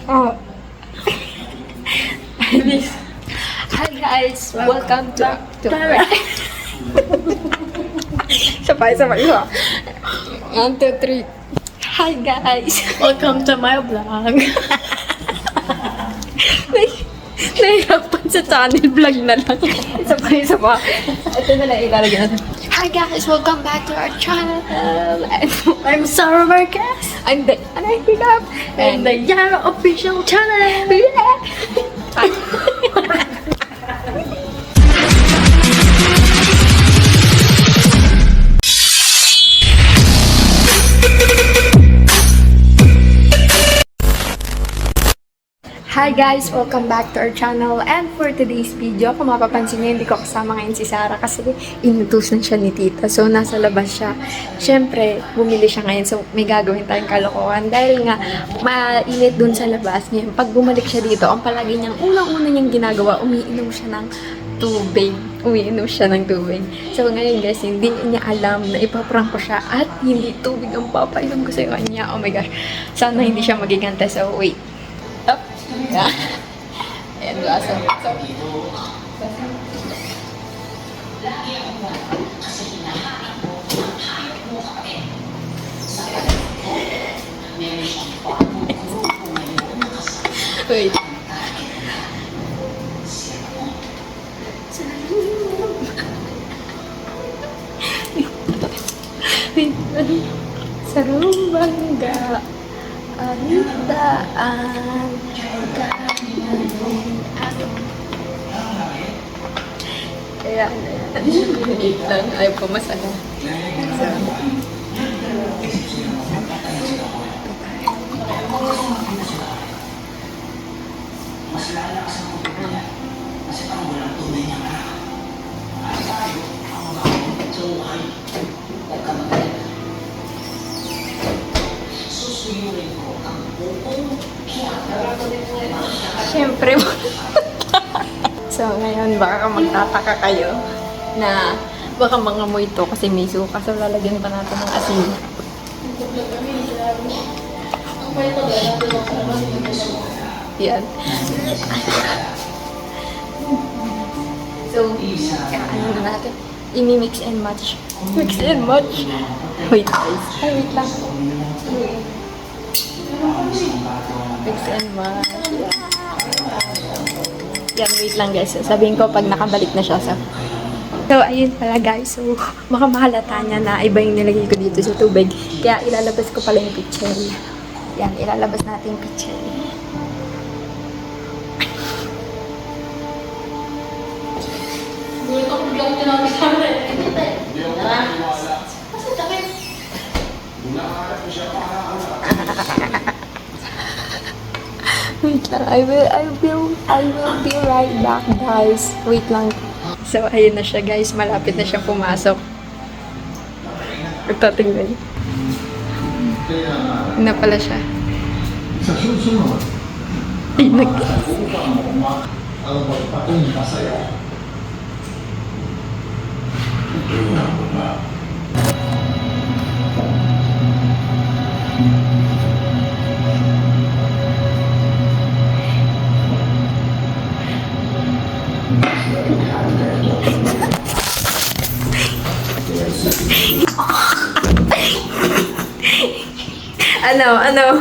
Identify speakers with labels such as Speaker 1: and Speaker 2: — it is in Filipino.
Speaker 1: Oh. Hi guys, welcome to Sabay. 1, 2, 3. Hi guys.
Speaker 2: Welcome to my vlog.
Speaker 1: Nahirapan sa channel vlog na lang. Sabay. Ito na lang ilalagay natin. Hi guys, welcome back to our channel.
Speaker 2: I'm Sarah Marquez.
Speaker 1: I'm the Hiccup.
Speaker 2: And the Yara official channel.
Speaker 1: Hi guys! Welcome back to our channel, and for today's video, kung mapapansin niyo, hindi ko kasama ngayon si Sarah kasi inutusan siya ni tita. So, nasa labas siya. Siyempre, bumili siya ngayon, so may gagawin tayong kalokohan. Dahil nga, mainit dun sa labas. Ngayon, pag bumalik siya dito, ang palagi niyang unang-una niyang ginagawa, umiinom siya ng tubig. So, ngayon guys, hindi niya alam na ipaprank ko siya at hindi tubig ang papainom ko sa kanya. Oh my gosh. Sana hindi siya magigante. So, wait. Up. Yeah. Ayan, glaso. Wait. Sarong bangga ang daan. Ayan. Wait lang. Ayaw pa masala. Siyempre, so ngayon baka magtataka kayo na baka mangamoy ito kasi may suka. So lalagyan pa natin ng asin. Yan. So, ano na natin? I-mix and match. Mix and match. Wait guys. Ay, wait lang. Mix and match. Yan, wait lang guys. Sabihin ko pag nakabalik na siya. So, ayun pala guys. So, baka mahalata niya na iba yung nilagay ko dito sa tubig. Kaya ilalabas ko pala yung picture. Yan, ilalabas natin yung picture. Wait lang, I will be right back guys. Wait lang. So, ayun na siya guys. Malapit na siya pumasok. Itatingnan. Yun na pala siya. Ay, Ano?